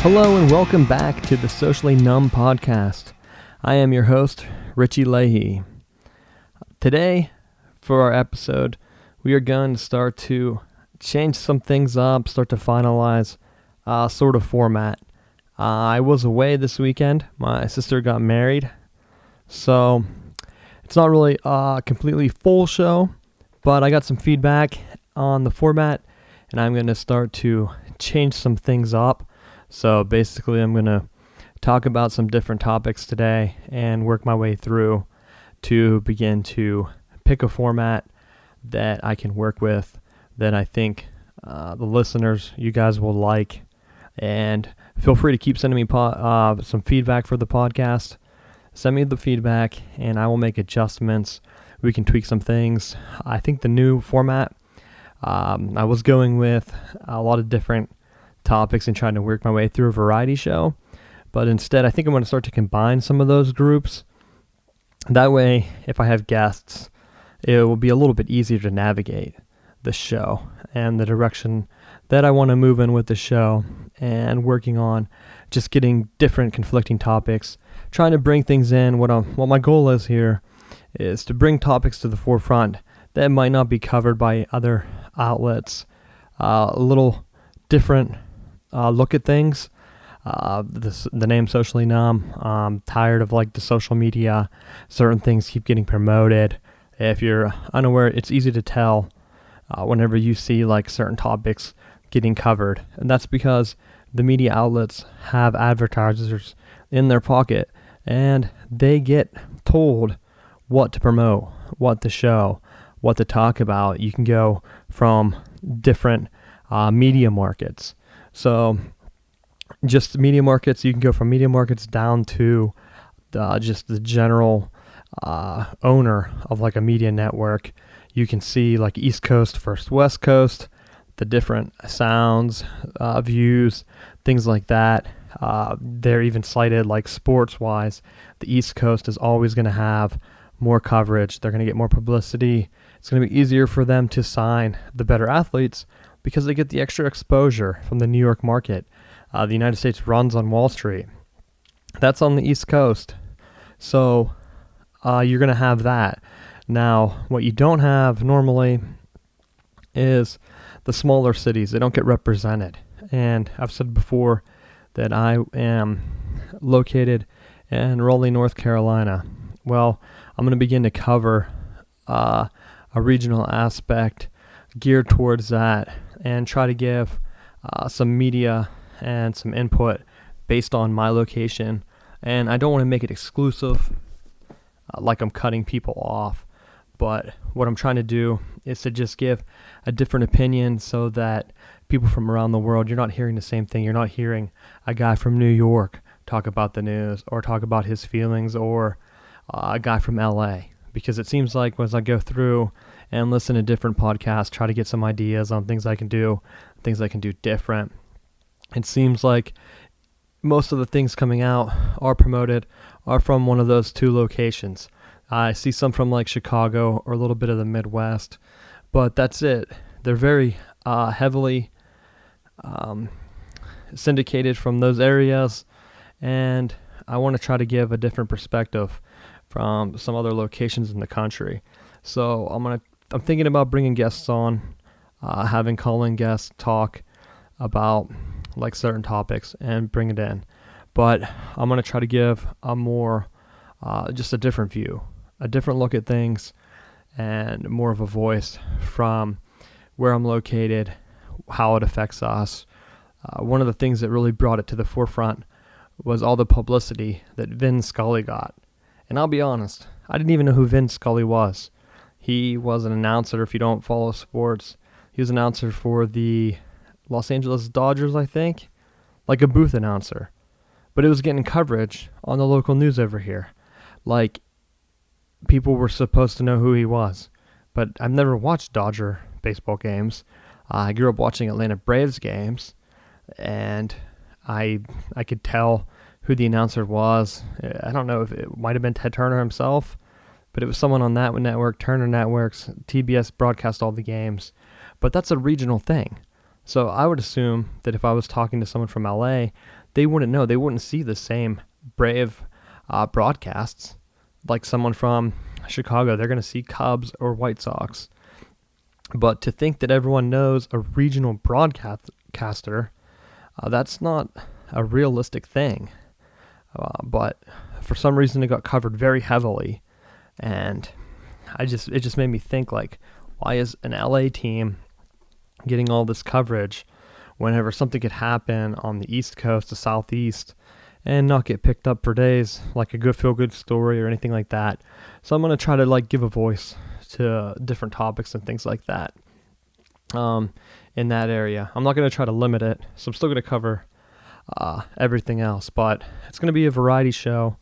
Hello and welcome back to the Socially Numb Podcast. I am your host, Richie Leahy. Today, for our episode, we are going to start to change some things up, start to finalize sort of format. I was away this weekend. My sister got married, so it's not really a completely full show, but I got some feedback on the format, and I'm going to start to change some things up. So basically, I'm going to talk about some different topics today and work my way through to begin to pick a format that I can work with that I think the listeners, you guys will like. And feel free to keep sending me some feedback for the podcast. Send me the feedback and I will make adjustments. We can tweak some things. I think the new format, I was going with a lot of different topics and trying to work my way through a variety show. But instead, I think I'm going to start to combine some of those groups. That way, if I have guests, it will be a little bit easier to navigate the show and the direction that I want to move in with the show, and working on just getting different conflicting topics, trying to bring things in. What my goal is here is to bring topics to the forefront that might not be covered by other outlets. A little different look at things. The name Socially Numb. I'm tired of the social media. Certain things keep getting promoted. If you're unaware, it's easy to tell whenever you see certain topics getting covered, and that's because the media outlets have advertisers in their pocket, and they get told what to promote, what to show, what to talk about. You can go from different media markets. So just media markets, you can go from media markets down to just the general owner of a media network. You can see East Coast versus West Coast, the different sounds, views, things like that. They're even cited sports-wise. The East Coast is always going to have more coverage. They're going to get more publicity. It's going to be easier for them to sign the better athletes because they get the extra exposure from the New York market. The United States runs on Wall Street. That's on the East Coast. So you're going to have that. Now, what you don't have normally is the smaller cities. They don't get represented. And I've said before that I am located in Raleigh, North Carolina. Well, I'm going to begin to cover a regional aspect geared towards that and try to give some media and some input based on my location. And I don't want to make it exclusive like I'm cutting people off. But what I'm trying to do is to just give a different opinion so that people from around the world, you're not hearing the same thing. You're not hearing a guy from New York talk about the news or talk about his feelings, or a guy from LA. Because it seems like as I go through and listen to different podcasts, try to get some ideas on things I can do different, it seems like most of the things coming out are promoted are from one of those two locations. I see some from Chicago or a little bit of the Midwest, but that's it. They're very heavily syndicated from those areas, and I want to try to give a different perspective from some other locations in the country. So I'm thinking about bringing guests on, having call-in guests talk about certain topics and bring it in. But I'm going to try to give a more just a different view, a different look at things, and more of a voice from where I'm located, how it affects us. One of the things that really brought it to the forefront was all the publicity that Vin Scully got. And I'll be honest, I didn't even know who Vin Scully was. He was an announcer. If you don't follow sports, he was an announcer for the Los Angeles Dodgers, I think, a booth announcer. But it was getting coverage on the local news over here. People were supposed to know who he was. But I've never watched Dodger baseball games. I grew up watching Atlanta Braves games, and I could tell who the announcer was. I don't know if it might have been Ted Turner himself, but it was someone on that network. Turner Networks, TBS broadcast all the games. But that's a regional thing. So I would assume that if I was talking to someone from LA, they wouldn't know. They wouldn't see the same brave broadcasts. Like someone from Chicago, they're going to see Cubs or White Sox. But to think that everyone knows a regional broadcaster, that's not a realistic thing. But for some reason, it got covered very heavily, and it just made me think, like, why is an LA team getting all this coverage whenever something could happen on the East Coast, the Southeast, and not get picked up for days, like a good feel-good story or anything like that? So I'm going to try to, like, give a voice to different topics and things like that in that area. I'm not going to try to limit it, so I'm still going to cover everything else, but it's going to be a variety show.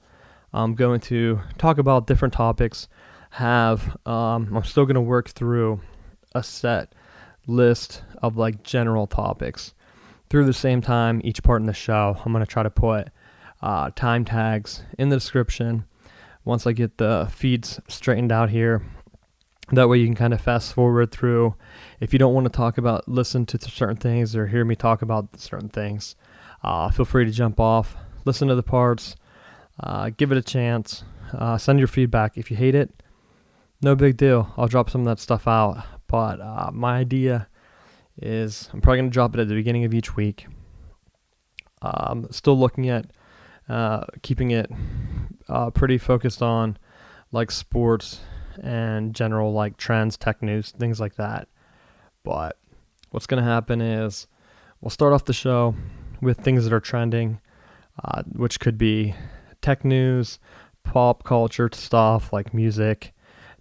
I'm going to talk about different topics. I'm still going to work through a set list of like general topics. Through the same time, each part in the show, I'm going to try to put time tags in the description once I get the feeds straightened out here. That way you can kind of fast forward through. If you don't want to listen to certain things or hear me talk about certain things, feel free to jump off, listen to the parts, give it a chance, send your feedback. If you hate it, no big deal. I'll drop some of that stuff out. But my idea is I'm probably going to drop it at the beginning of each week. Still looking at keeping it pretty focused on like sports and general like trends, tech news, things like that. But what's going to happen is we'll start off the show with things that are trending, which could be tech news, pop culture stuff like music,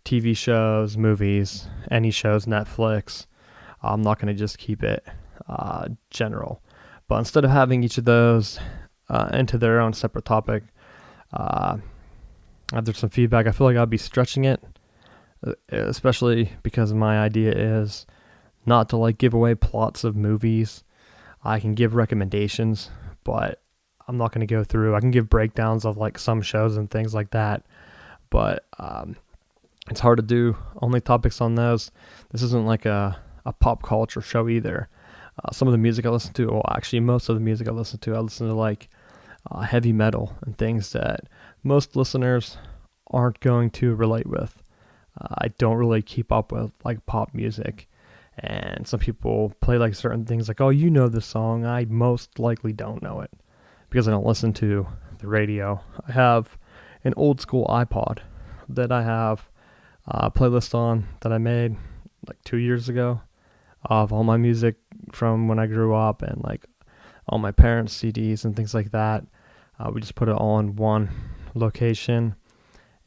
TV shows, movies, any shows, Netflix. I'm not going to just keep it general. But instead of having each of those into their own separate topic, after some feedback, I feel like I'll be stretching it, especially because my idea is not to like give away plots of movies. I can give recommendations, but I'm not going to go through. I can give breakdowns of like some shows and things like that, but it's hard to do only topics on those. This isn't like a pop culture show either. Some of the music I listen to, well, actually most of the music I listen to like heavy metal and things that most listeners aren't going to relate with. I don't really keep up with like pop music, and some people play like certain things like, oh, you know this song. I most likely don't know it because I don't listen to the radio. I have an old school iPod that I have a playlist on that I made like 2 years ago of all my music from when I grew up and like all my parents' CDs and things like that. We just put it all in one location,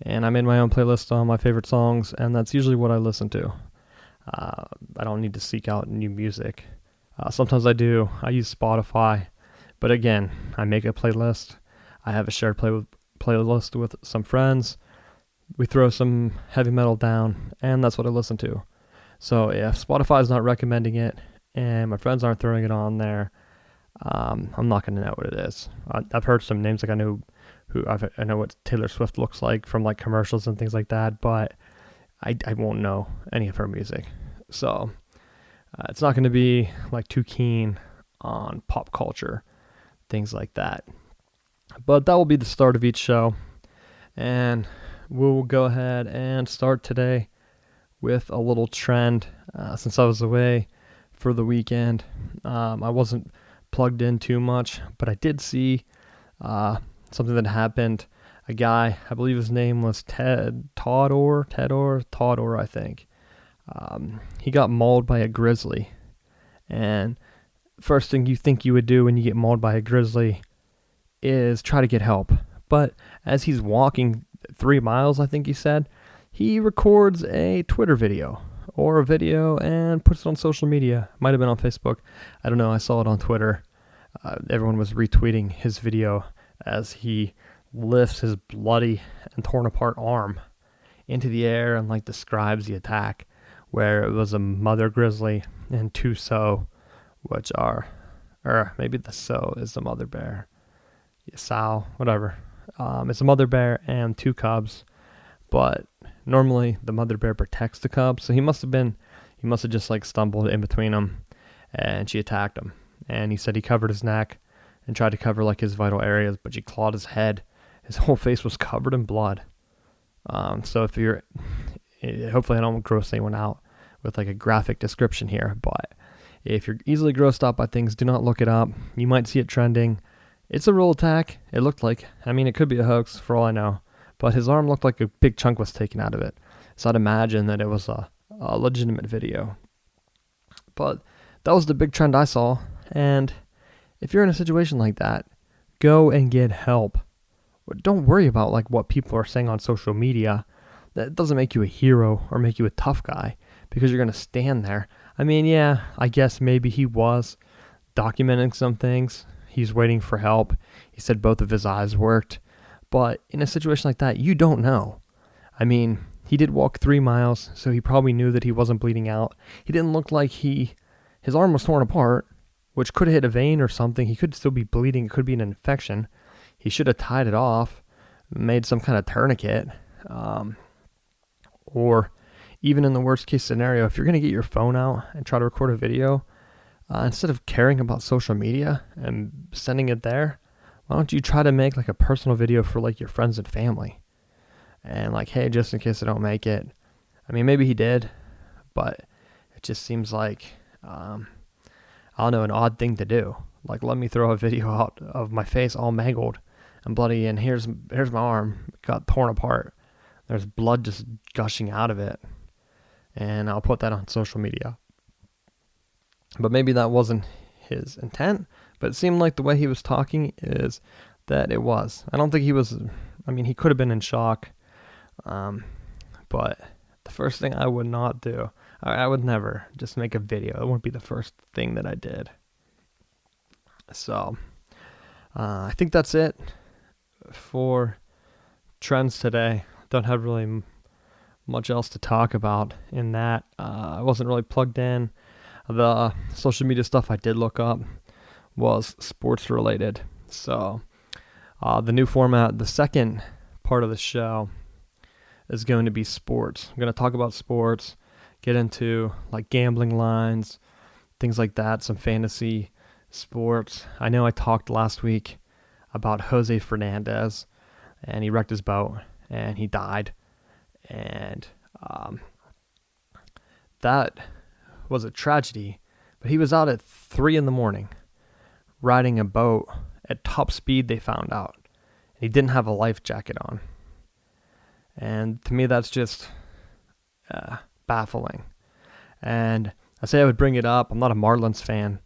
and I made my own playlist on my favorite songs, and that's usually what I listen to. I don't need to seek out new music. Sometimes I do. I use Spotify, but again, I make a playlist. I have a shared playlist with some friends. We throw some heavy metal down, and that's what I listen to. So if Spotify is not recommending it, and my friends aren't throwing it on there, I'm not going to know what it is. I've heard some names, like I know what Taylor Swift looks like from like commercials and things like that, but I won't know any of her music. So it's not going to be like too keen on pop culture, things like that. But that will be the start of each show, and we'll go ahead and start today with a little trend. Since I was away for the weekend, I wasn't plugged in too much, but I did see something that happened. A guy, I believe his name was Todd Orr, I think. He got mauled by a grizzly, and first thing you think you would do when you get mauled by a grizzly is try to get help. But as he's walking 3 miles, I think he said, he records a Twitter video or a video and puts it on social media. Might have been on Facebook. I don't know. I saw it on Twitter. Everyone was retweeting his video as he lifts his bloody and torn apart arm into the air and like describes the attack, where it was a mother grizzly and two sow, which are, or maybe the sow is the mother bear. Yeah, sow, whatever. It's a mother bear and two cubs, but normally the mother bear protects the cubs, so he must have just like stumbled in between them, and she attacked him. And he said he covered his neck and tried to cover like his vital areas, but she clawed his head. His whole face was covered in blood. So if you're, hopefully I don't gross anyone out with like a graphic description here, but if you're easily grossed out by things, do not look it up. You might see it trending. It's a real attack. It looked like. I mean, it could be a hoax for all I know, but his arm looked like a big chunk was taken out of it. So I'd imagine that it was a legitimate video. But that was the big trend I saw. And if you're in a situation like that, go and get help. Don't worry about like what people are saying on social media. That doesn't make you a hero or make you a tough guy because you're going to stand there. I mean, yeah, I guess maybe he was documenting some things. He's waiting for help. He said both of his eyes worked. But in a situation like that, you don't know. I mean, he did walk 3 miles, so he probably knew that he wasn't bleeding out. He didn't look like his arm was torn apart, which could have hit a vein or something. He could still be bleeding. It could be an infection. He should have tied it off, made some kind of tourniquet. Or even in the worst case scenario, if you're going to get your phone out and try to record a video, instead of caring about social media and sending it there, why don't you try to make like a personal video for like your friends and family? And like, hey, just in case I don't make it. I mean, maybe he did, but it just seems like, I don't know, an odd thing to do. Like, let me throw a video out of my face all mangled and bloody, and here's my arm. It got torn apart. There's blood just gushing out of it. And I'll put that on social media. But maybe that wasn't his intent, but it seemed like the way he was talking is that it was. I don't think he was, I mean, he could have been in shock. But the first thing I would not do, I would never just make a video. It wouldn't be the first thing that I did. So, I think that's it for trends today. Don't have really much else to talk about in that. I wasn't really plugged in. The social media stuff I did look up was sports related. So, the new format, the second part of the show is going to be sports. I'm going to talk about sports, get into like gambling lines, things like that, some fantasy sports. I know I talked last week about Jose Fernandez, and he wrecked his boat and he died. And that was a tragedy, but he was out at 3 a.m. riding a boat at top speed, they found out. And he didn't have a life jacket on. And to me, that's just baffling. And I say I would bring it up. I'm not a Marlins fan.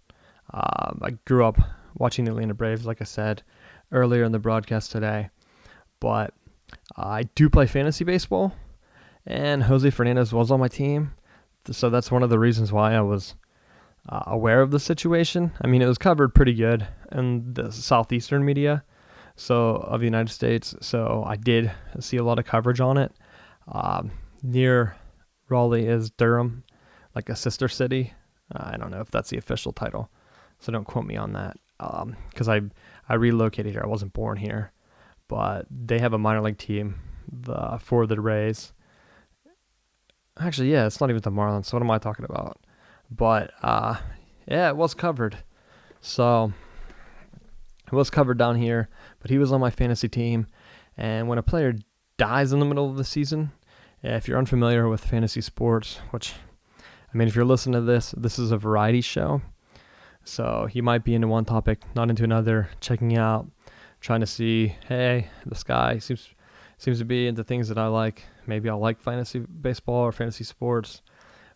I grew up watching the Atlanta Braves, like I said earlier in the broadcast today. But I do play fantasy baseball, and Jose Fernandez was on my team. So that's one of the reasons why I was aware of the situation. I mean, it was covered pretty good in the southeastern media of the United States. So I did see a lot of coverage on it. Near Raleigh is Durham, like a sister city. I don't know if that's the official title, so don't quote me on that. Because I relocated here. I wasn't born here. But they have a minor league team for the Rays. Actually, yeah, it's not even the Marlins. So what am I talking about? But, yeah, it was covered. So, it was covered down here. But he was on my fantasy team. And when a player dies in the middle of the season, if you're unfamiliar with fantasy sports, which, I mean, if you're listening to this is a variety show. So, you might be into one topic, not into another, checking out, trying to see, hey, this guy seems to be into things that I like. Maybe I'll like fantasy baseball or fantasy sports.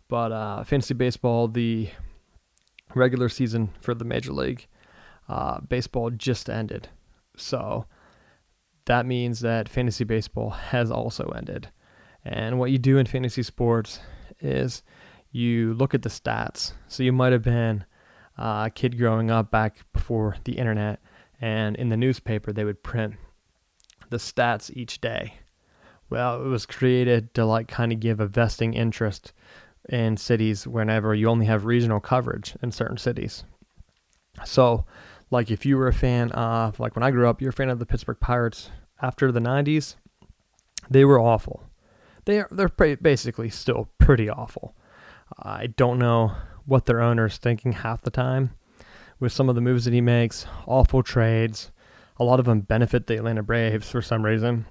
But fantasy baseball, the regular season for the Major League Baseball just ended. So that means that fantasy baseball has also ended. And what you do in fantasy sports is you look at the stats. So you might have been a kid growing up back before the internet, and in the newspaper they would print the stats each day. Well, it was created to like kind of give a vesting interest in cities whenever you only have regional coverage in certain cities. So, like if you were a fan of, like when I grew up, you're a fan of the Pittsburgh Pirates after the 90s, they were awful. They're basically still pretty awful. I don't know what their owner's thinking half the time with some of the moves that he makes, awful trades. A lot of them benefit the Atlanta Braves for some reason.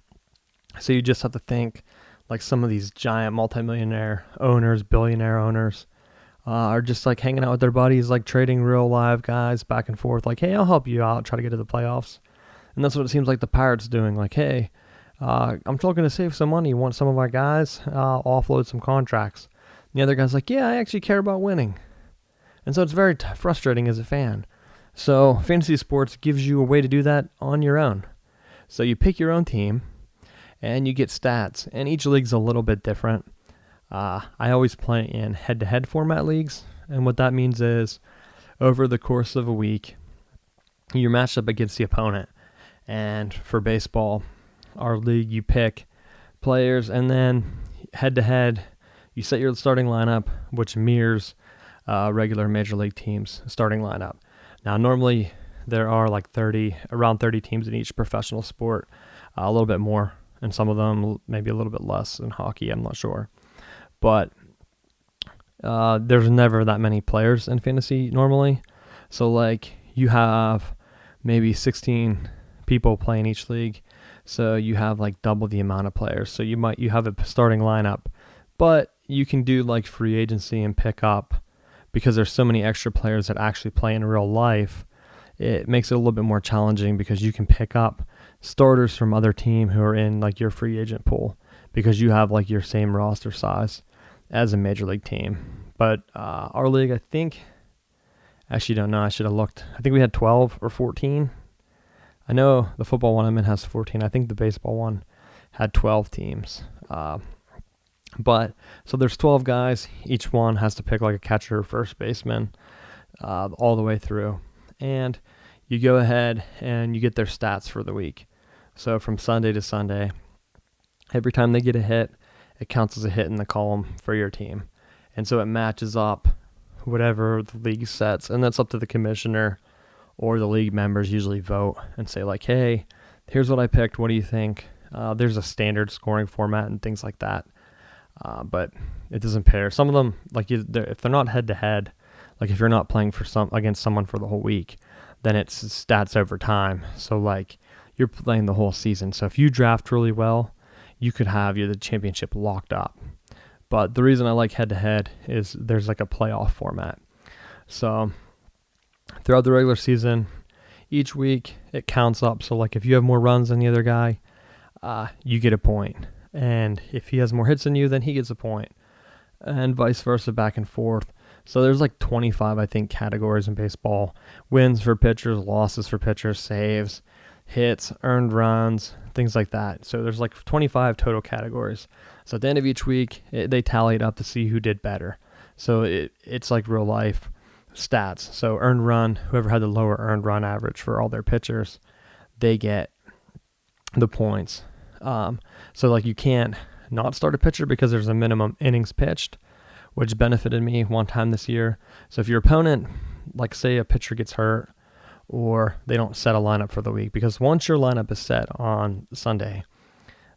So you just have to think like some of these giant multimillionaire owners, billionaire owners, are just like hanging out with their buddies, like trading real live guys back and forth. Like, hey, I'll help you out, try to get to the playoffs. And that's what it seems like the Pirates doing. Like, hey, I'm looking to save some money. You want some of my guys? I'll offload some contracts. And the other guy's like, yeah, I actually care about winning. And so it's very frustrating as a fan. So fantasy sports gives you a way to do that on your own. So you pick your own team and you get stats. And each league's a little bit different. I always play in head-to-head format leagues. And what that means is over the course of a week, you're matched up against the opponent. And for baseball, our league, you pick players, and then head-to-head, you set your starting lineup, which mirrors regular major league teams' starting lineup. Now, normally there are like around 30 teams in each professional sport, a little bit more, and some of them maybe a little bit less in hockey, I'm not sure. But there's never that many players in fantasy normally. So like you have maybe 16 people playing each league, so you have like double the amount of players. So you have a starting lineup, but you can do like free agency and pick up. Because there's so many extra players that actually play in real life, it makes it a little bit more challenging because you can pick up starters from other team who are in like your free agent pool because you have like your same roster size as a major league team. But our league, I think, actually don't know. I should have looked. I think we had 12 or 14. I know the football one I'm in has 14. I think the baseball one had 12 teams. But so there's 12 guys. Each one has to pick like a catcher or first baseman all the way through. And you go ahead and you get their stats for the week. So from Sunday to Sunday, every time they get a hit, it counts as a hit in the column for your team. And so it matches up whatever the league sets. And that's up to the commissioner or the league members usually vote and say like, hey, here's what I picked. What do you think? There's a standard scoring format and things like that. But it doesn't pair. Some of them, like if they're not head to head, like if you're not playing against someone for the whole week, then it's stats over time. So like you're playing the whole season. So if you draft really well, you could have the championship locked up. But the reason I like head to head is there's like a playoff format. So throughout the regular season, each week it counts up. So like if you have more runs than the other guy, you get a point. And if he has more hits than you, then he gets a point. And vice versa, back and forth. So there's like 25, I think, categories in baseball. Wins for pitchers, losses for pitchers, saves, hits, earned runs, things like that. So there's like 25 total categories. So at the end of each week, they tally it up to see who did better. So it's like real life stats. So earned run, whoever had the lower earned run average for all their pitchers, they get the points. So like you can't not start a pitcher because there's a minimum innings pitched, which benefited me one time this year. So if your opponent, like say a pitcher gets hurt or they don't set a lineup for the week, because once your lineup is set on Sunday,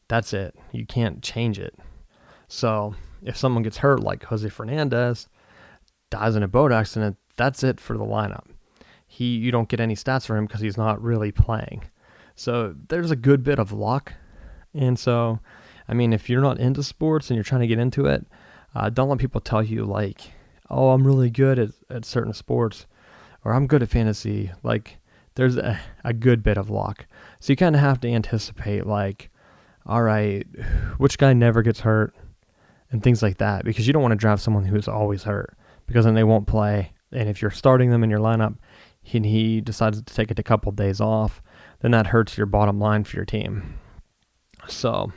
that's it. You can't change it. So if someone gets hurt, like Jose Fernandez dies in a boat accident, that's it for the lineup. You don't get any stats for him because he's not really playing. So there's a good bit of luck. And so, I mean, if you're not into sports and you're trying to get into it, don't let people tell you like, oh, I'm really good at certain sports or I'm good at fantasy. Like there's a good bit of luck. So you kind of have to anticipate like, all right, which guy never gets hurt and things like that, because you don't want to draft someone who's always hurt because then they won't play. And if you're starting them in your lineup and he decides to take a couple of days off, then that hurts your bottom line for your team. So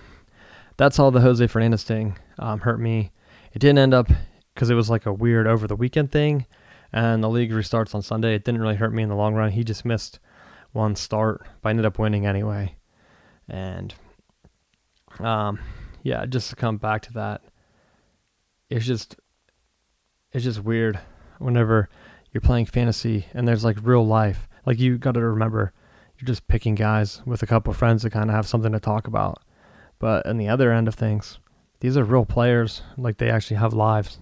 that's how the Jose Fernandez thing hurt me. It didn't end up because it was like a weird over the weekend thing and the league restarts on Sunday. It didn't really hurt me in the long run. He just missed one start, but I ended up winning anyway. And just to come back to that, it's just weird whenever you're playing fantasy and there's like real life. Like you got to remember, you're just picking guys with a couple of friends to kind of have something to talk about. But on the other end of things, these are real players. Like they actually have lives.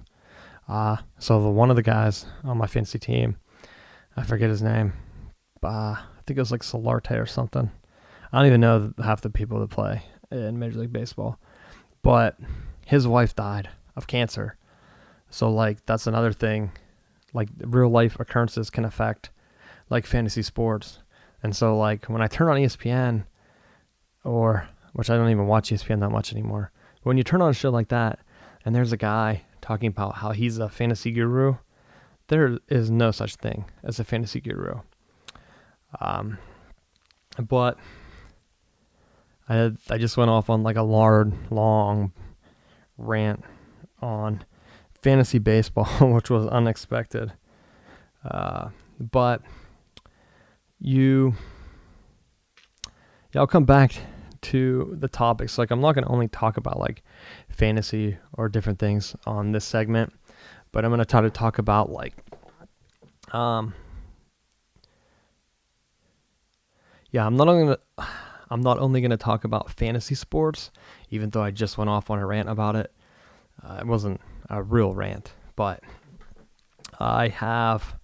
So one of the guys on my fantasy team, I forget his name. I think it was like Solarte or something. I don't even know half the people that play in Major League Baseball. But his wife died of cancer. So, like, that's another thing. Like, real life occurrences can affect, like, fantasy sports. And so, like, when I turn on ESPN, which I don't even watch ESPN that much anymore. But when you turn on a show like that, and there's a guy talking about how he's a fantasy guru, there is no such thing as a fantasy guru. But I just went off on like a long rant on fantasy baseball, which was unexpected. But I'll come back to the topics. Like, I'm not going to only talk about like fantasy or different things on this segment, but I'm going to try to talk about like, I'm not only going to talk about fantasy sports, even though I just went off on a rant about it. It wasn't a real rant, but I have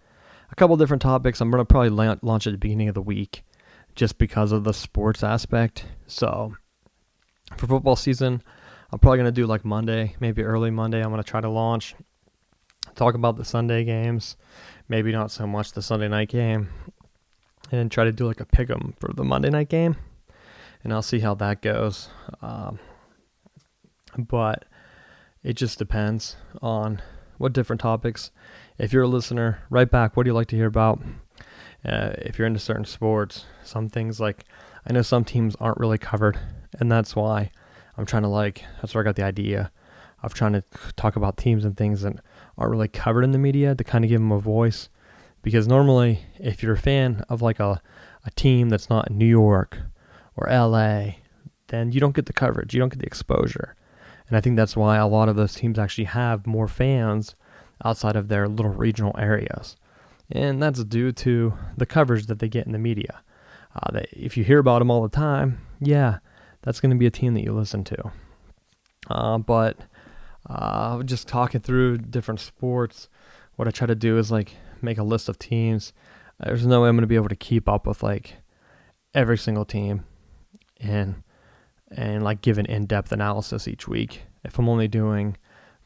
a couple different topics. I'm going to probably launch at the beginning of the week just because of the sports aspect. So for football season, I'm probably going to do like Monday, maybe early Monday. I'm going to try to launch, talk about the Sunday games, maybe not so much the Sunday night game, and try to do like a pick'em for the Monday night game. And I'll see how that goes. But it just depends on what different topics. If you're a listener, write back. What do you like to hear about? If you're into certain sports, some things like, I know some teams aren't really covered, and that's why I'm trying to that's where I got the idea of trying to talk about teams and things that aren't really covered in the media to kind of give them a voice. Because normally, if you're a fan of like a team that's not in New York or LA, then you don't get the coverage, you don't get the exposure. And I think that's why a lot of those teams actually have more fans outside of their little regional areas. And that's due to the coverage that they get in the media. If you hear about them all the time, that's going to be a team that you listen to. But just talking through different sports, what I try to do is like make a list of teams. There's no way I'm going to be able to keep up with like every single team and like give an in-depth analysis each week. If I'm only doing,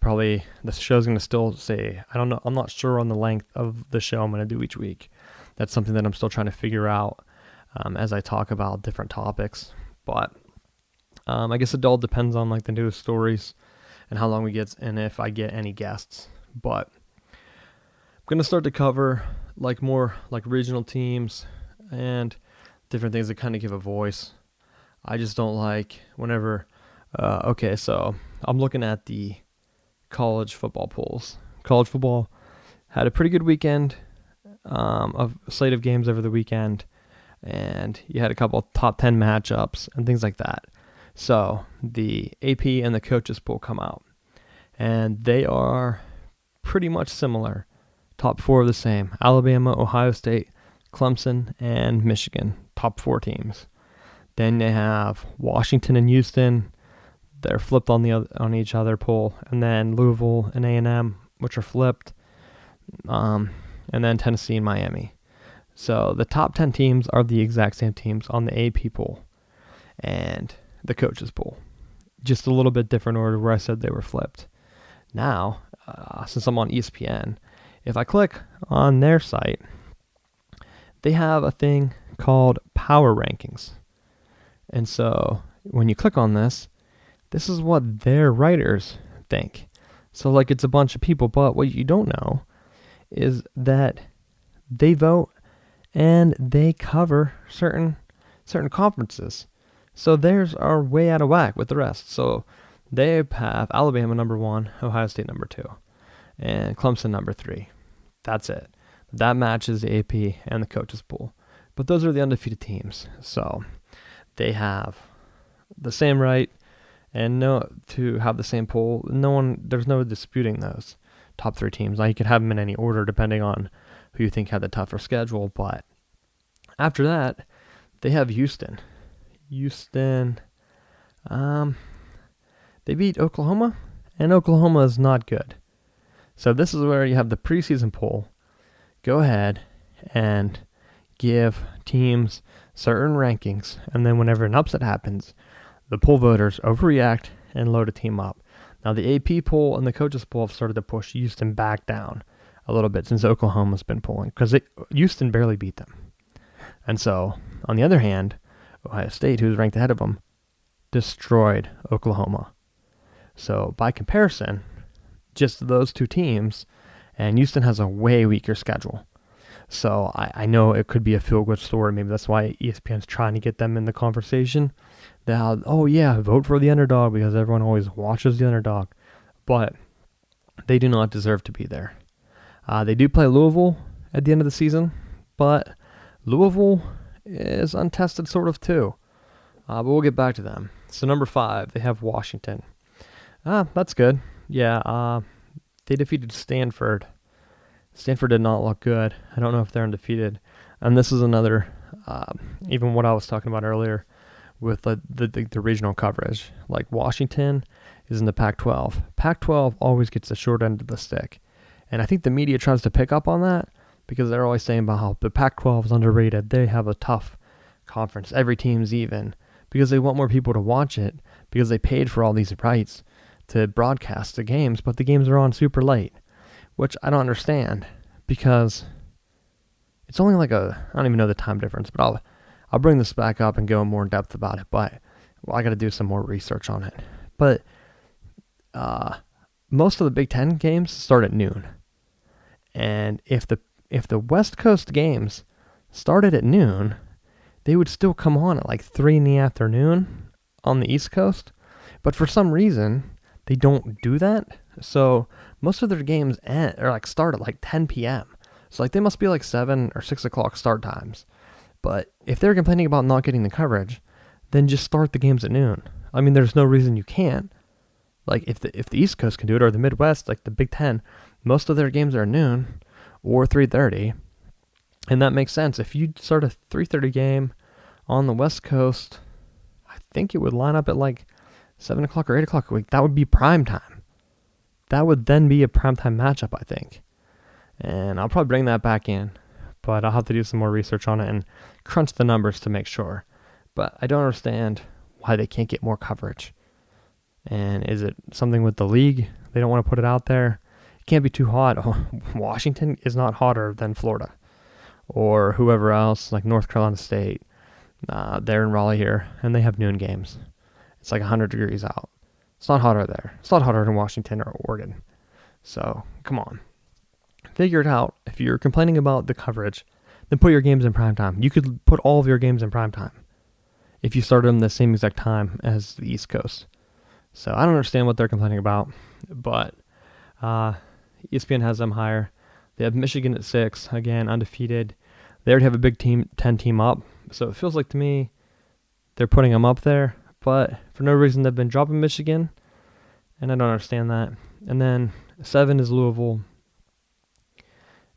probably the show's going to still say, I don't know, I'm not sure on the length of the show I'm going to do each week. That's something that I'm still trying to figure out as I talk about different topics. But I guess it all depends on like the news stories and how long we get and if I get any guests. But I'm going to start to cover like more like regional teams and different things that kind of give a voice. I just don't like whenever, so I'm looking at the college football polls. College football had a pretty good weekend, of slate of games over the weekend, and you had a couple of top 10 matchups and things like that. So the AP and the coaches poll come out, and they are pretty much similar. Top four are the same: Alabama, Ohio State, Clemson, and Michigan. Top four teams. Then they have Washington and Houston. They're flipped on each other poll, and then Louisville and A&M, which are flipped, and then Tennessee and Miami. So the top 10 teams are the exact same teams on the AP poll and the coaches poll. Just a little bit different order where I said they were flipped. Now, since I'm on ESPN, if I click on their site, they have a thing called Power Rankings. And so when you click on this is what their writers think. So like it's a bunch of people, but what you don't know is that they vote and they cover certain conferences. So theirs are way out of whack with the rest. So they have Alabama number 1, Ohio State number 2, and Clemson number 3. That's it. That matches the AP and the coaches pool. But those are the undefeated teams. So they have the same right and to have the same poll. There's no disputing those top 3 teams. Now you could have them in any order depending on who you think had the tougher schedule. But after that, they have Houston. They beat Oklahoma, and Oklahoma is not good. So this is where you have the preseason poll. Go ahead and give teams certain rankings, and then whenever an upset happens, the poll voters overreact and load a team up. Now, the AP poll and the coaches poll have started to push Houston back down a little bit since Oklahoma's been polling, because Houston barely beat them. And so, on the other hand, Ohio State, who's ranked ahead of them, destroyed Oklahoma. So, by comparison, just those two teams, and Houston has a way weaker schedule. So I know it could be a feel-good story. Maybe that's why ESPN's trying to get them in the conversation. That, oh yeah, vote for the underdog because everyone always watches the underdog. But they do not deserve to be there. They do play Louisville at the end of the season, but Louisville is untested sort of too. But we'll get back to them. So number 5, they have Washington. That's good. Yeah, they defeated Stanford. Stanford did not look good. I don't know if they're undefeated. And this is another, even what I was talking about earlier with the regional coverage. Like Washington is in the Pac-12. Pac-12 always gets the short end of the stick. And I think the media tries to pick up on that because they're always saying about how the Pac-12 is underrated. They have a tough conference. Every team's even because they want more people to watch it because they paid for all these rights to broadcast the games, but the games are on super late, which I don't understand because it's only like I don't even know the time difference, but I'll bring this back up and go more in depth about it, but I got to do some more research on it. But most of the Big Ten games start at noon, and if the West Coast games started at noon, they would still come on at like 3 in the afternoon on the East Coast, but for some reason they don't do that. So most of their games start at like 10 p.m. So like they must be like 7 or 6 o'clock start times. But if they're complaining about not getting the coverage, then just start the games at noon. I mean, there's no reason you can't. Like if the East Coast can do it or the Midwest, like the Big Ten, most of their games are at noon or 3:30, and that makes sense. If you start a 3:30 game on the West Coast, I think it would line up at like 7 o'clock or 8 o'clock a week. That would be prime time. That would then be a primetime matchup, I think. And I'll probably bring that back in, but I'll have to do some more research on it and crunch the numbers to make sure. But I don't understand why they can't get more coverage. And is it something with the league? They don't want to put it out there. It can't be too hot. Oh, Washington is not hotter than Florida or whoever else, like North Carolina State. They're in Raleigh here, and they have noon games. It's like 100 degrees out. It's not hotter there. It's not hotter than Washington or Oregon. So, come on. Figure it out. If you're complaining about the coverage, then put your games in primetime. You could put all of your games in primetime if you started them the same exact time as the East Coast. So, I don't understand what they're complaining about, but ESPN has them higher. They have Michigan at 6, again, undefeated. They already have a Big 10 team up, so it feels like to me they're putting them up there. But for no reason, they've been dropping Michigan, and I don't understand that. And then 7 is Louisville,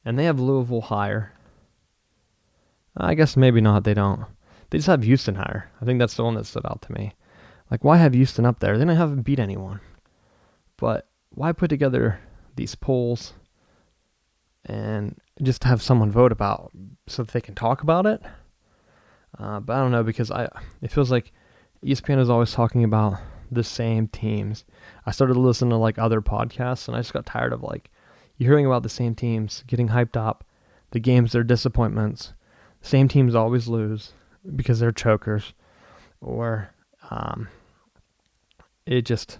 and they have Louisville higher. I guess maybe not, they don't. They just have Houston higher. I think that's the one that stood out to me. Like, why have Houston up there? They haven't beat anyone. But why put together these polls and just have someone vote about so that they can talk about it? But I don't know, because it feels like ESPN is always talking about the same teams. I started to listen to like other podcasts, and I just got tired of like hearing about the same teams getting hyped up. The games, they're disappointments. Same teams always lose because they're chokers, or it just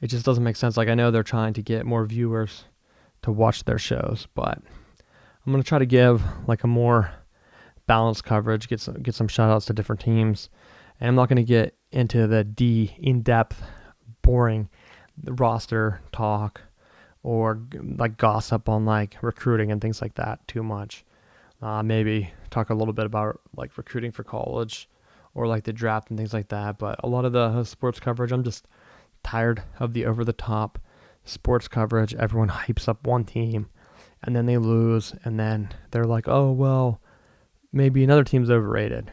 doesn't make sense. Like, I know they're trying to get more viewers to watch their shows, but I'm gonna try to give like a more balanced coverage, get some shout outs to different teams. And I'm not going to get into the in-depth, boring roster talk or like gossip on like recruiting and things like that too much. Maybe talk a little bit about like recruiting for college or like the draft and things like that. But a lot of the sports coverage, I'm just tired of the over-the-top sports coverage. Everyone hypes up one team and then they lose, and then they're like, oh, well, maybe another team's overrated,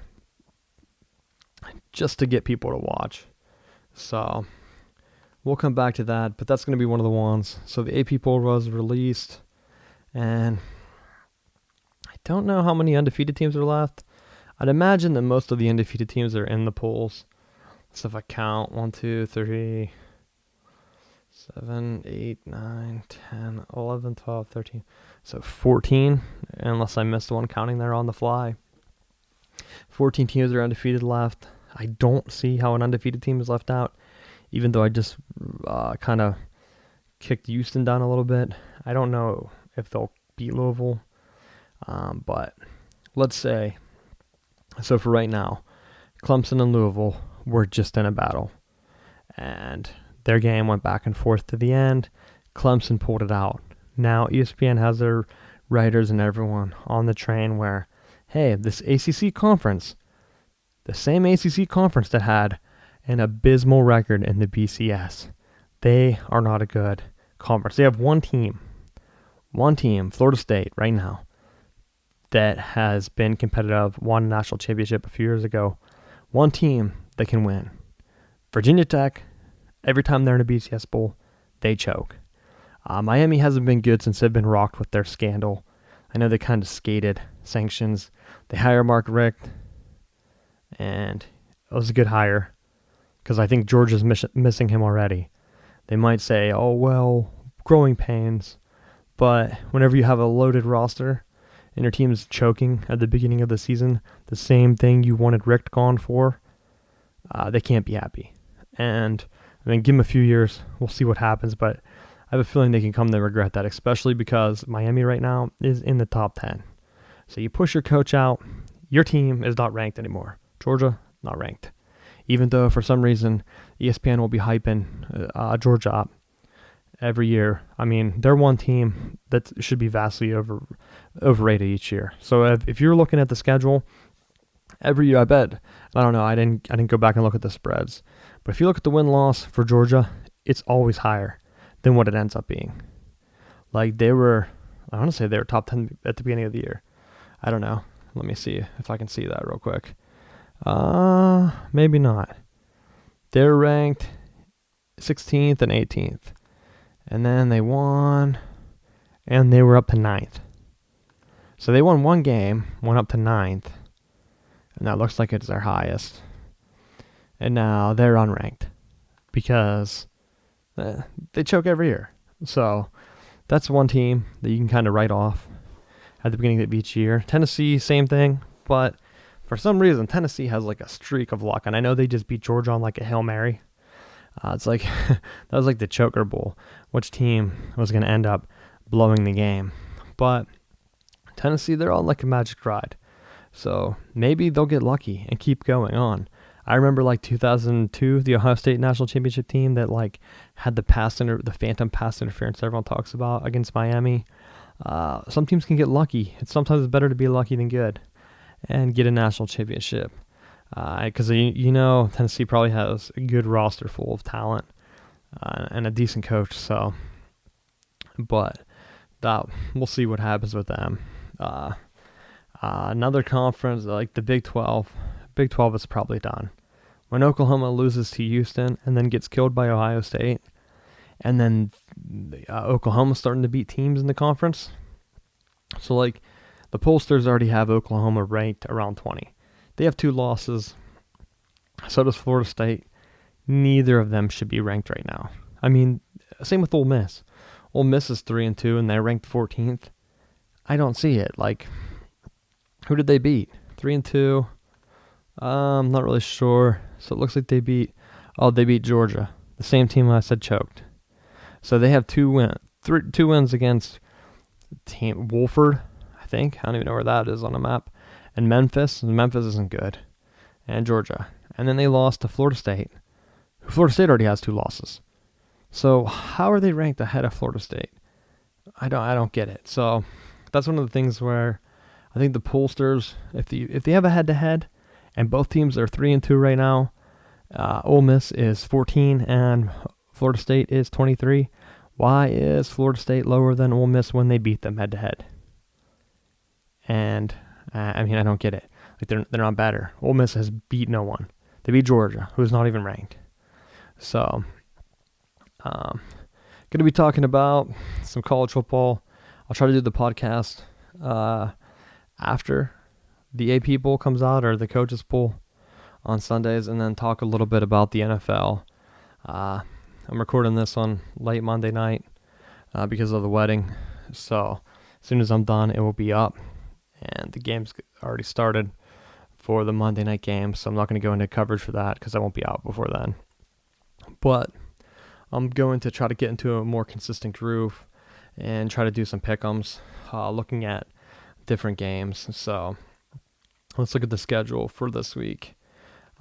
just to get people to watch. So we'll come back to that, but that's going to be one of the ones. So the AP poll was released, and don't know how many undefeated teams are left. I'd imagine that most of the undefeated teams are in the polls. So if I count 1, 2, 3, 7, 8, 9, 10, 11, 12, 13. So 14, unless I missed one counting there on the fly. 14 teams are undefeated left. I don't see how an undefeated team is left out, even though I just kind of kicked Houston down a little bit. I don't know if they'll beat Louisville, but let's say, so for right now, Clemson and Louisville were just in a battle, and their game went back and forth to the end. Clemson pulled it out. Now ESPN has their writers and everyone on the train where, hey, this ACC conference, the same ACC conference that had an abysmal record in the BCS, they are not a good conference. They have one team, Florida State, right now, that has been competitive, won a national championship a few years ago. One team that can win. Virginia Tech, every time they're in a BCS bowl, they choke. Miami hasn't been good since they've been rocked with their scandal. I know they kind of skated sanctions. They hire Mark Richt, and it was a good hire because I think Georgia's missing him already. They might say, oh, well, growing pains. But whenever you have a loaded roster and your team's choking at the beginning of the season, the same thing you wanted Richt gone for, they can't be happy. And I mean, give them a few years. We'll see what happens. But I have a feeling they can come to regret that, especially because Miami right now is in the top 10. So you push your coach out, your team is not ranked anymore. Georgia, not ranked. Even though for some reason ESPN will be hyping Georgia up every year. I mean, they're one team that should be vastly overrated each year. So if you're looking at the schedule, every year, I bet, I don't know, I didn't go back and look at the spreads. But if you look at the win-loss for Georgia, it's always higher than what it ends up being. Like I want to say they were top 10 at the beginning of the year. I don't know. Let me see if I can see that real quick. Maybe not. They're ranked 16th and 18th. And then they won, and they were up to 9th. So they won one game, went up to 9th, and that looks like it's their highest. And now they're unranked because they choke every year. So that's one team that you can kind of write off at the beginning of each year. Tennessee, same thing, but for some reason, Tennessee has like a streak of luck, and I know they just beat Georgia on like a Hail Mary. It's like that was like the Choker Bowl. Which team was going to end up blowing the game? But Tennessee, they're on like a magic ride. So maybe they'll get lucky and keep going on. I remember like 2002, the Ohio State national championship team that like had the phantom pass interference everyone talks about against Miami. Some teams can get lucky. It's sometimes better to be lucky than good and get a national championship. Because Tennessee probably has a good roster full of talent and a decent coach. So, but we'll see what happens with them. Another conference like the Big 12. Big 12 is probably done. When Oklahoma loses to Houston and then gets killed by Ohio State, and then Oklahoma's starting to beat teams in the conference. So like the pollsters already have Oklahoma ranked around 20. They have 2 losses. So does Florida State. Neither of them should be ranked right now. I mean, same with Ole Miss. Ole Miss is 3-2 and they're ranked 14th. I don't see it. Like, who did they beat? 3-2. I'm not really sure. So it looks like they beat Georgia, the same team I said choked. So they have 2 wins against team Wolford, I think. I don't even know where that is on the map. And Memphis. Memphis isn't good. And Georgia. And then they lost to Florida State. Florida State already has 2 losses. So how are they ranked ahead of Florida State? I don't get it. So that's one of the things where I think the pollsters, if they have a head-to-head, and both teams are 3-2 right now, Ole Miss is 14 and Florida State is 23. Why is Florida State lower than Ole Miss when they beat them head-to-head? And I don't get it. Like they're not better. Ole Miss has beat no one. They beat Georgia, who's not even ranked. So, going to be talking about some college football. I'll try to do the podcast after the AP poll comes out or the coaches poll on Sundays, and then talk a little bit about the NFL. I'm recording this on late Monday night because of the wedding. So as soon as I'm done, it will be up. And the game's already started for the Monday night game, so I'm not going to go into coverage for that because I won't be out before then. But I'm going to try to get into a more consistent groove and try to do some pick'ems, looking at different games. So let's look at the schedule for this week.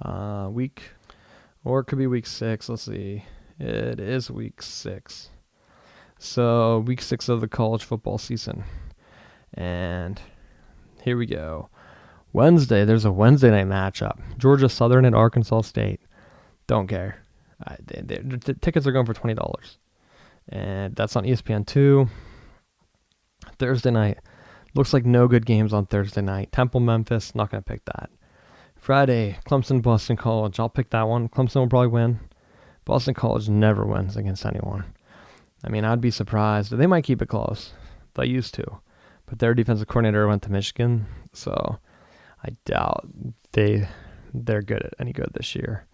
Or it could be week 6. Let's see. It is week 6. So week 6 of the college football season. And here we go. Wednesday, there's a Wednesday night matchup. Georgia Southern and Arkansas State. Don't care. The tickets are going for $20. And that's on ESPN2. Thursday night. Looks like no good games on Thursday night. Temple, Memphis. Not going to pick that. Friday, Clemson, Boston College. I'll pick that one. Clemson will probably win. Boston College never wins against anyone. I mean, I'd be surprised. They might keep it close. They used to. But their defensive coordinator went to Michigan, so I doubt they're any good this year.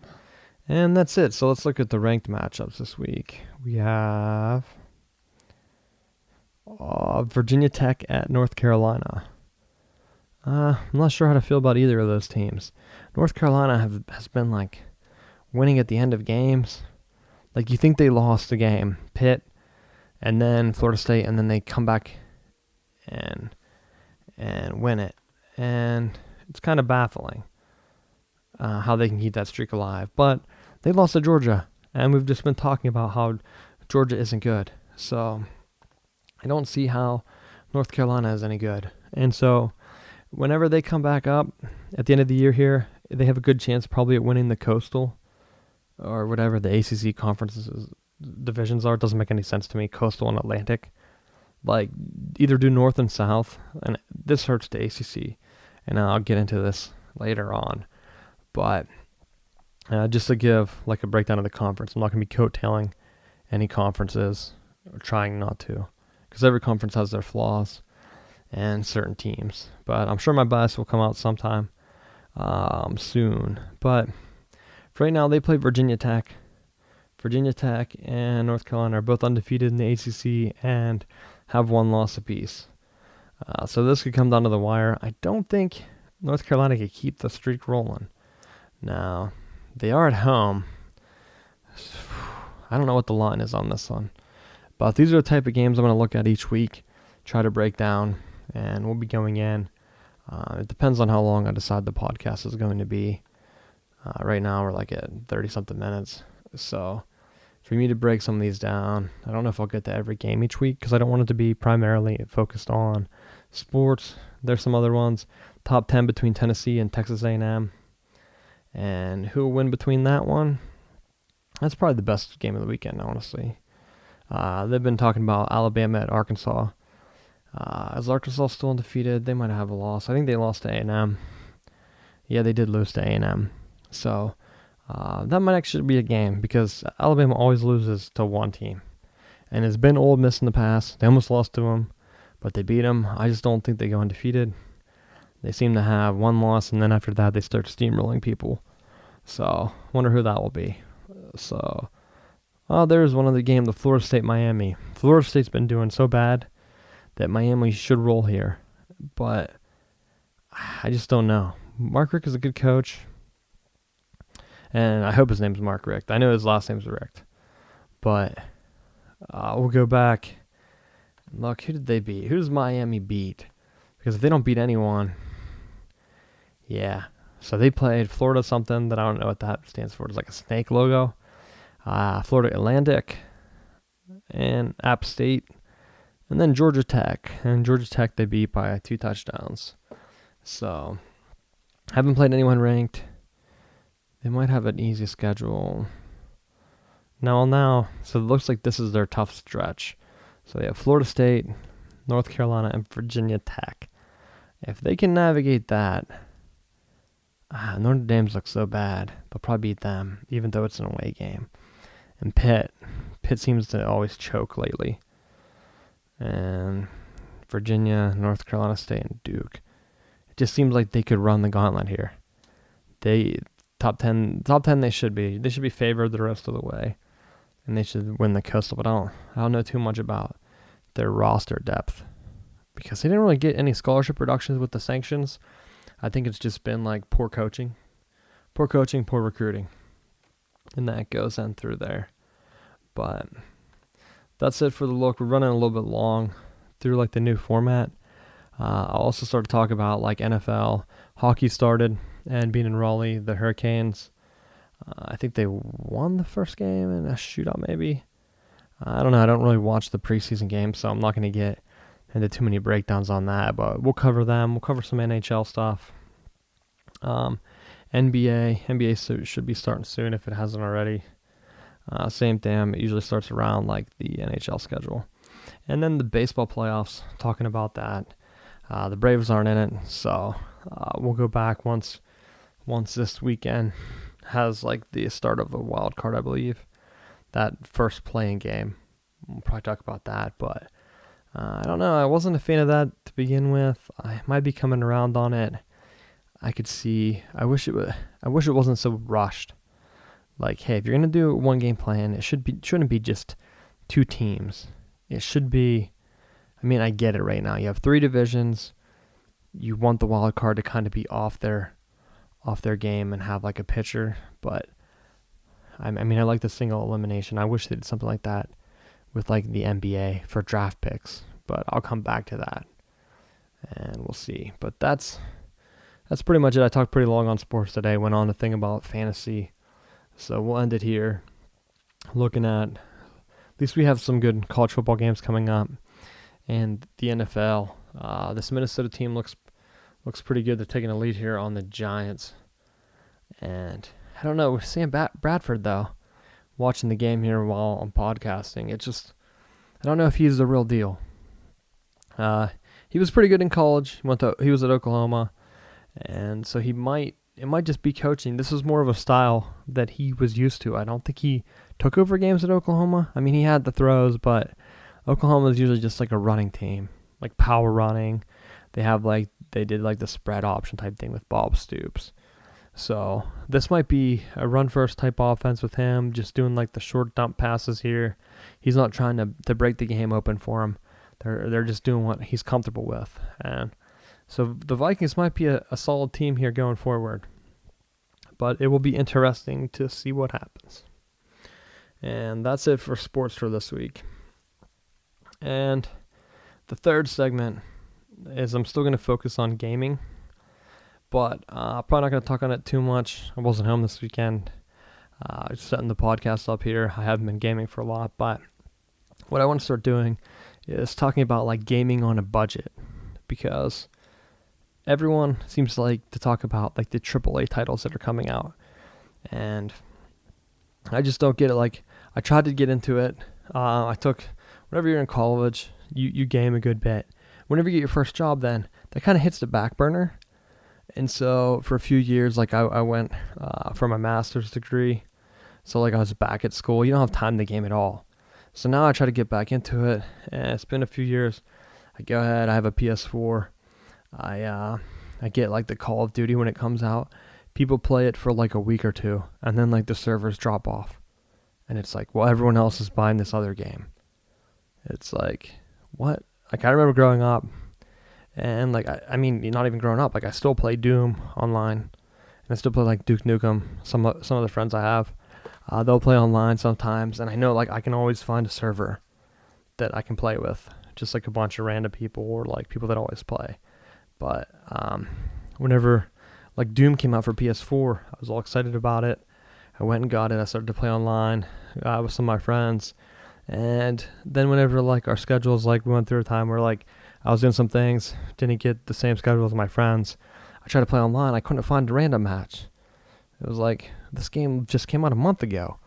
And that's it. So let's look at the ranked matchups this week. We have Virginia Tech at North Carolina. I'm not sure how to feel about either of those teams. North Carolina has been like winning at the end of games. Like you think they lost the game, Pitt, and then Florida State, and then they come back and win it. And it's kind of baffling how they can keep that streak alive. But they lost to Georgia, and we've just been talking about how Georgia isn't good. So I don't see how North Carolina is any good. And so whenever they come back up at the end of the year here, they have a good chance probably at winning the Coastal or whatever the ACC conferences divisions are. It doesn't make any sense to me, Coastal and Atlantic. Like, either do North and South, and this hurts the ACC, and I'll get into this later on. But just to give like a breakdown of the conference, I'm not going to be coattailing any conferences, or trying not to, because every conference has their flaws and certain teams. But I'm sure my bias will come out sometime soon. But for right now, they play Virginia Tech. Virginia Tech and North Carolina are both undefeated in the ACC and have one loss apiece. So this could come down to the wire. I don't think North Carolina could keep the streak rolling. Now, they are at home. I don't know what the line is on this one. But these are the type of games I'm going to look at each week, try to break down, and we'll be going in. It depends on how long I decide the podcast is going to be. Right now, we're like at 30-something minutes. So for me to break some of these down, I don't know if I'll get to every game each week because I don't want it to be primarily focused on sports. There's some other ones. Top 10 between Tennessee and Texas A&M. And who will win between that one? That's probably the best game of the weekend, honestly. They've been talking about Alabama at Arkansas. Is Arkansas still undefeated? They might have a loss. I think they lost to A&M. Yeah, they did lose to A&M. So that might actually be a game because Alabama always loses to one team. And it's been Ole Miss in the past. They almost lost to them, but they beat them. I just don't think they go undefeated. They seem to have one loss, and then after that, they start steamrolling people. So wonder who that will be. So there's one other game, the Florida State-Miami. Florida State's been doing so bad that Miami should roll here. But I just don't know. Mark Richt is a good coach. And I hope his name's Mark Richt. I know his last name's Richt. But we'll go back. Look, who did they beat? Who does Miami beat? Because if they don't beat anyone, yeah. So they played Florida something that I don't know what that stands for. It's like a snake logo. Florida Atlantic and App State. And then Georgia Tech. And Georgia Tech they beat by 2 touchdowns. So haven't played anyone ranked. They might have an easy schedule. Now, so it looks like this is their tough stretch. So they have Florida State, North Carolina, and Virginia Tech. If they can navigate that, Notre Dame's look so bad. They'll probably beat them, even though it's an away game. And Pitt seems to always choke lately. And Virginia, North Carolina State, and Duke. It just seems like they could run the gauntlet here. They top 10 they should be. They should be favored the rest of the way. And they should win the Coastal, but I don't know too much about their roster depth because they didn't really get any scholarship reductions with the sanctions. I think it's just been like poor coaching, poor recruiting, and that goes in through there. But that's it for the look. We're running a little bit long through like the new format. I'll also start to talk about like NFL. Hockey started and being in Raleigh, the Hurricanes. I think they won the first game in a shootout maybe. I don't know. I don't really watch the preseason games, so I'm not going to get into too many breakdowns on that. But we'll cover them. We'll cover some NHL stuff. NBA should be starting soon if it hasn't already. Same thing. It usually starts around like the NHL schedule. And then the baseball playoffs, talking about that. The Braves aren't in it, so we'll go back once this weekend has like the start of the wild card, I believe. That first playing game. We'll probably talk about that, but I don't know. I wasn't a fan of that to begin with. I might be coming around on it. I could see. I wish it wasn't so rushed. Like, hey, if you're gonna do a one game plan, it shouldn't be just two teams. It should be. I mean, I get it right now. You have 3 divisions. You want the wild card to kind of be off their game and have like a pitcher, but I mean, I like the single elimination. I wish they did something like that with like the NBA for draft picks, but I'll come back to that and we'll see. But that's pretty much it. I talked pretty long on sports today. Went on to think about fantasy, so we'll end it here. Looking at least we have some good college football games coming up, and the NFL. This Minnesota team looks pretty good. They're taking a lead here on the Giants. And I don't know, Sam Bradford, though, watching the game here while I'm podcasting, I don't know if he's the real deal. He was pretty good in college. He was at Oklahoma. And so it might just be coaching. This was more of a style that he was used to. I don't think he took over games at Oklahoma. I mean, he had the throws, but Oklahoma is usually just like a running team, like power running. They did like the spread option type thing with Bob Stoops. So this might be a run first type offense with him, just doing like the short dump passes here. He's not trying to break the game open for him. They're just doing what he's comfortable with. And so the Vikings might be a solid team here going forward. But it will be interesting to see what happens. And that's it for sports for this week. And the third segment is I'm still going to focus on gaming, but probably not going to talk on it too much. I wasn't home this weekend. Just setting the podcast up here. I haven't been gaming for a lot, but what I want to start doing is talking about like gaming on a budget, because everyone seems like to talk about like the AAA titles that are coming out, and I just don't get it. Like, I tried to get into it. Whenever you're in college, you game a good bit. Whenever you get your first job, then that kind of hits the back burner. And so for a few years, like I went for my master's degree. So like I was back at school. You don't have time to game at all. So now I try to get back into it. And it's been a few years. I go ahead. I have a PS4. I get like the Call of Duty when it comes out. People play it for like a week or two. And then like the servers drop off. And it's like, well, everyone else is buying this other game. It's like, what? Like, I remember growing up, and like, I mean, not even growing up, like I still play Doom online, and I still play like Duke Nukem. Some of the friends I have, they'll play online sometimes, and I know like I can always find a server that I can play with, just like a bunch of random people or like people that always play. But whenever like Doom came out for PS4, I was all excited about it. I went and got it. I started to play online with some of my friends. And then whenever like our schedules, like we went through a time where like I was doing some things, didn't get the same schedule as my friends, I tried to play online. I couldn't find a random match. It was like, this game just came out a month ago,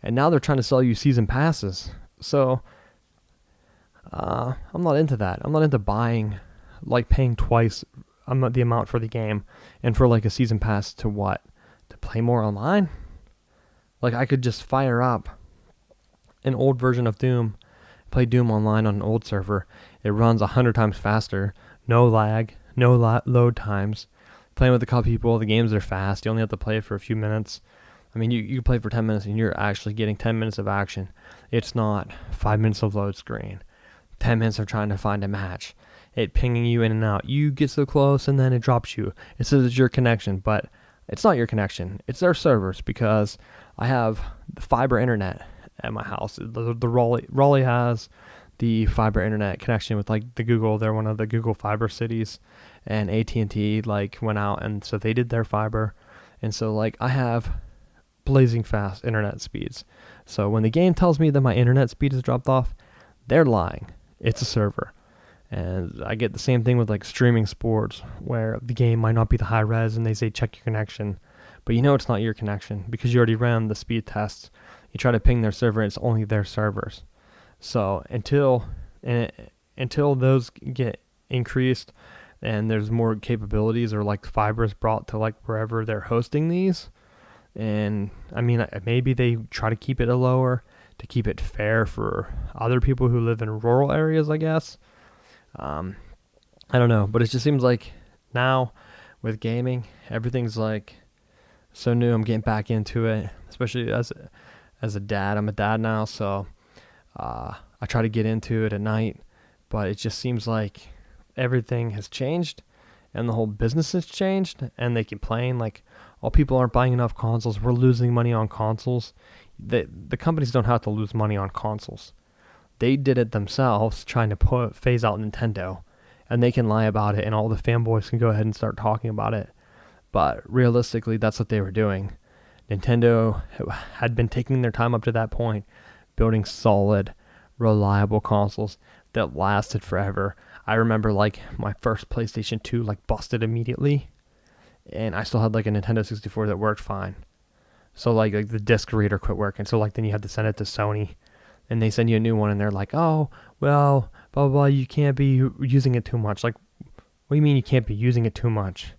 and now they're trying to sell you season passes. So I'm not into that. I'm not into buying, like paying twice the amount for the game and for like a season pass to what? To play more online? Like, I could just fire up an old version of Doom, play Doom online on an old server. It runs 100 times faster, no lag, no load times. Playing with a couple people, the games are fast. You only have to play for a few minutes. I mean, you play for 10 minutes and you're actually getting 10 minutes of action. It's not 5 minutes of load screen, 10 minutes of trying to find a match, it pinging you in and out. You get so close and then it drops you. It says it's your connection, but it's not your connection. It's their servers, because I have the fiber internet at my house. The Raleigh has the fiber internet connection with like the Google. They're one of the Google fiber cities, and AT&T like went out and so they did their fiber. And so like I have blazing fast internet speeds. So when the game tells me that my internet speed has dropped off, they're lying. It's a server. And I get the same thing with like streaming sports, where the game might not be the high res and they say check your connection, but you know it's not your connection because you already ran the speed tests. You try to ping their server, it's only their servers. So until those get increased and there's more capabilities, or like fiber is brought to like wherever they're hosting these, and I mean maybe they try to keep it lower to keep it fair for other people who live in rural areas, I guess. I don't know, but it just seems like now with gaming, everything's like so new. I'm getting back into it, especially as a dad. I'm a dad now, so I try to get into it at night, but it just seems like everything has changed and the whole business has changed, and they complain like, oh, people aren't buying enough consoles. We're losing money on consoles. The companies don't have to lose money on consoles. They did it themselves, trying to phase out Nintendo, and they can lie about it, and all the fanboys can go ahead and start talking about it. But realistically, that's what they were doing. Nintendo had been taking their time up to that point, building solid, reliable consoles that lasted forever. I remember like my first PlayStation 2 like busted immediately, and I still had like a Nintendo 64 that worked fine. So like the disc reader quit working, so like then you had to send it to Sony, and they send you a new one, and they're like, oh, well, blah, blah, blah, you can't be using it too much. Like, what do you mean you can't be using it too much?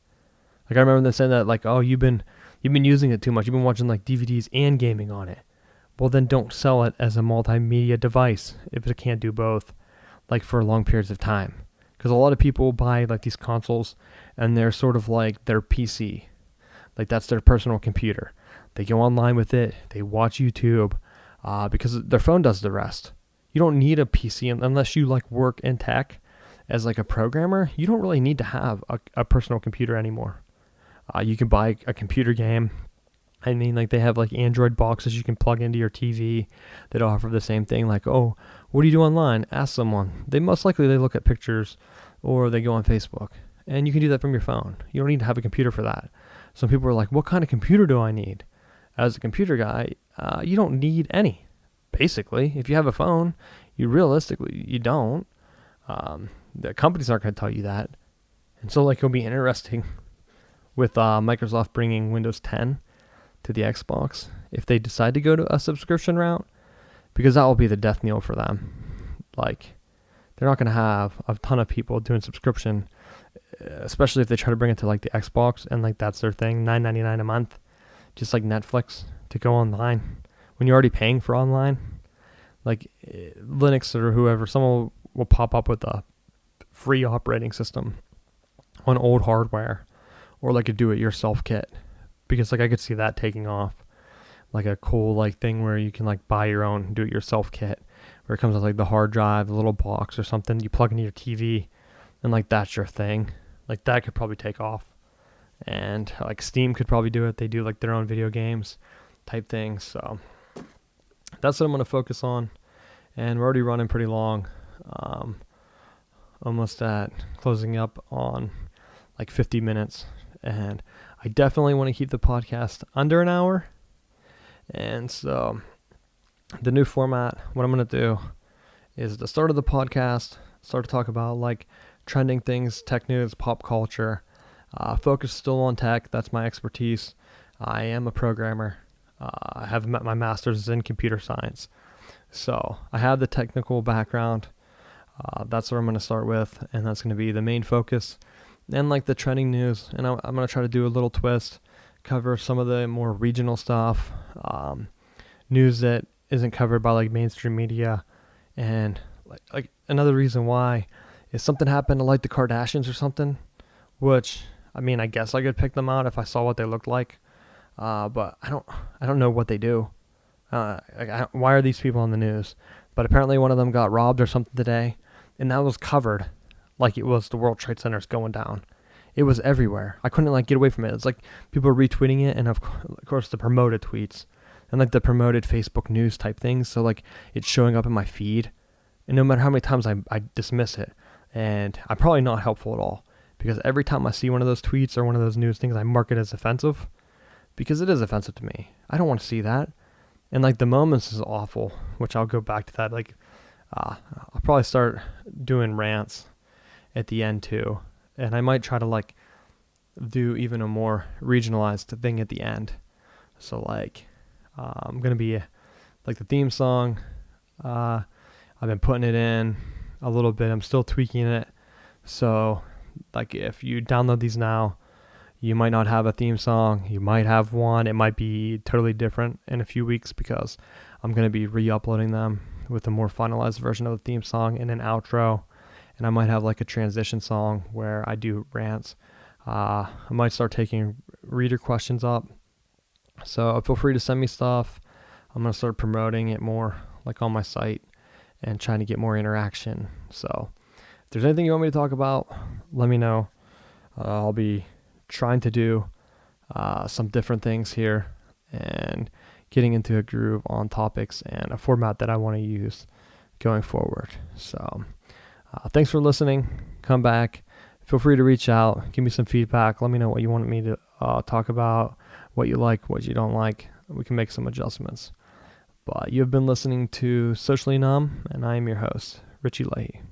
Like, I remember them saying that, like, oh, you've been using it too much. You've been watching, like, DVDs and gaming on it. Well, then don't sell it as a multimedia device if it can't do both, like, for long periods of time. Because a lot of people buy, like, these consoles, and they're sort of like their PC. Like, that's their personal computer. They go online with it. They watch YouTube. Because their phone does the rest. You don't need a PC unless you like work in tech as like a programmer. You don't really need to have a personal computer anymore. You can buy a computer game. I mean, like they have like Android boxes you can plug into your TV that offer the same thing. Like, oh, what do you do online? Ask someone. They look at pictures, or they go on Facebook, and you can do that from your phone. You don't need to have a computer for that. Some people are like, what kind of computer do I need? As a computer guy, you don't need any. Basically, if you have a phone, you don't. The companies aren't going to tell you that. And so like it'll be interesting with Microsoft bringing Windows 10 to the Xbox if they decide to go to a subscription route, because that will be the death knell for them. Like, they're not going to have a ton of people doing subscription, especially if they try to bring it to like the Xbox, and like that's their thing, $9.99 a month, just like Netflix, to go online when you're already paying for online. Like Linux or whoever, someone will pop up with a free operating system on old hardware, or like a do-it-yourself kit, because like I could see that taking off, like a cool like thing where you can like buy your own do-it-yourself kit, where it comes with like the hard drive, the little box or something you plug into your TV, and like that's your thing. Like that could probably take off, and like Steam could probably do it. They do like their own video games type things. So that's what I'm going to focus on, and we're already running pretty long, almost at closing up on like 50 minutes, and I definitely want to keep the podcast under an hour. And so the new format, what I'm going to do is at the start of the podcast, start to talk about like trending things, tech news, pop culture, focus still on tech. That's my expertise. I am a programmer. I have my master's in computer science, so I have the technical background. That's what I'm going to start with, and that's going to be the main focus. And like the trending news, and I'm going to try to do a little twist, cover some of the more regional stuff, news that isn't covered by like mainstream media. And like another reason why is something happened to like the Kardashians or something. which, I mean, I guess I could pick them out if I saw what they looked like. But I don't know what they do. Why are these people on the news? But apparently one of them got robbed or something today, and that was covered like it was the World Trade Center's going down. It was everywhere. I couldn't get away from it. It's like people were retweeting it, and of course the promoted tweets and the promoted Facebook news type things. So it's showing up in my feed, and no matter how many times I dismiss it, and I'm probably not helpful at all, because every time I see one of those tweets or one of those news things, I mark it as offensive, because it is offensive to me. I don't want to see that. And the Moments is awful, which I'll go back to that. I'll probably start doing rants at the end too. And I might try to do even a more regionalized thing at the end. So I'm going to be the theme song. I've been putting it in a little bit. I'm still tweaking it. So if you download these now, you might not have a theme song. You might have one. It might be totally different in a few weeks, because I'm going to be re-uploading them with a more finalized version of the theme song and an outro. And I might have a transition song where I do rants. I might start taking reader questions up. So feel free to send me stuff. I'm going to start promoting it more on my site and trying to get more interaction. So if there's anything you want me to talk about, let me know. I'll be trying to do some different things here and getting into a groove on topics and a format that I want to use going forward. So thanks for listening. Come back. Feel free to reach out. Give me some feedback. Let me know what you want me to talk about, what you like, what you don't like. We can make some adjustments. But you've been listening to Socially Numb, and I am your host, Richie Leahy.